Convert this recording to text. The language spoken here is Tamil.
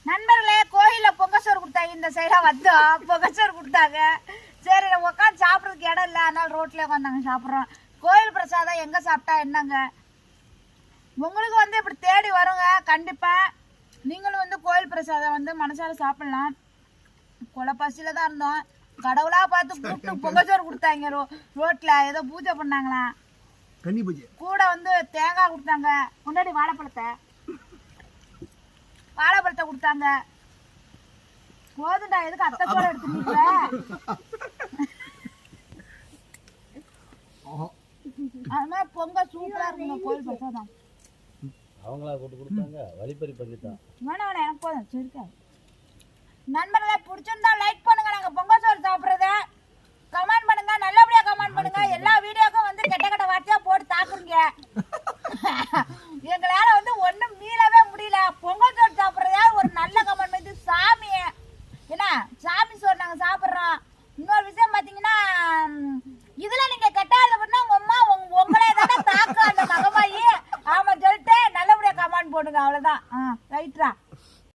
நண்பர்களே, கோயில பொங்கச்சோறு கொடுத்தாங்க. இந்த சைடா வந்தோம், பொங்கச்சோறு கொடுத்தாங்க. சரி உட்காந்து சாப்பிட்றதுக்கு இடம் இல்லை, அதனால ரோட்ல உட்காந்தாங்க சாப்பிட்றோம். கோயில் பிரசாதம் எங்க சாப்பிட்டா என்னங்க, உங்களுக்கு வந்து இப்படி தேடி வருங்க. கண்டிப்பா நீங்களும் வந்து கோயில் பிரசாதம் வந்து மனசால சாப்பிடலாம். கொலை பசியில தான் இருந்தோம், கடவுளா பார்த்து கூப்பிட்டு பொங்கச்சோறு கொடுத்தாங்க. ரோட்ல ஏதோ பூஜை பண்ணாங்களா, கூட வந்து தேங்காய் கொடுத்தாங்க, முன்னாடி வாழைப்பழத்தை கொடுத்தாங்க. போதுண்டா, எதுக்கு அத்தை கூட எடுத்துட்டீங்க? அது மாதிரி பொங்கல் சூப்பரா இருக்குங்க. கோயில் பிரசாதம் அவங்களா கூட்டு கொடுத்தாங்க, வழிப்பறி பண்ணிட்டான். வேணாம் வேணாம், எனக்கு போதும். சரி நண்பர்களே, பிடிச்சிருந்தா லைக் பண்ணுங்க. நாங்க பொங்கல் சோறு சாப்பிட்றத கமெண்ட் பண்ணுங்க, நல்லபடியா கமெண்ட் பண்ணுங்க. எல்லா வீடியோக்கும் வந்து கெட்ட கெட்ட வார்த்தையா போட்டு தாக்குறீங்க. எங்களால வந்து ஒண்ணும் மீளவே முடியல. பொங்கல் சோறு சாப்பிட்றதா ஒரு நல்ல கமெண்ட் வந்து சாமி என்ன சாமி சோறு நாங்க சாப்பிட்றோம். இன்னொரு விஷயம் பாத்தீங்கன்னா, இதுல நீங்க கெட்டாத பண்ணா உங்க அம்மா உங்களே தானே தாக்கு அந்த மகமாயி. ஆமா சொல்லிட்டு நல்லபடியா கமெண்ட் போடுங்க. அவ்வளவுதான். ரைட்ரா.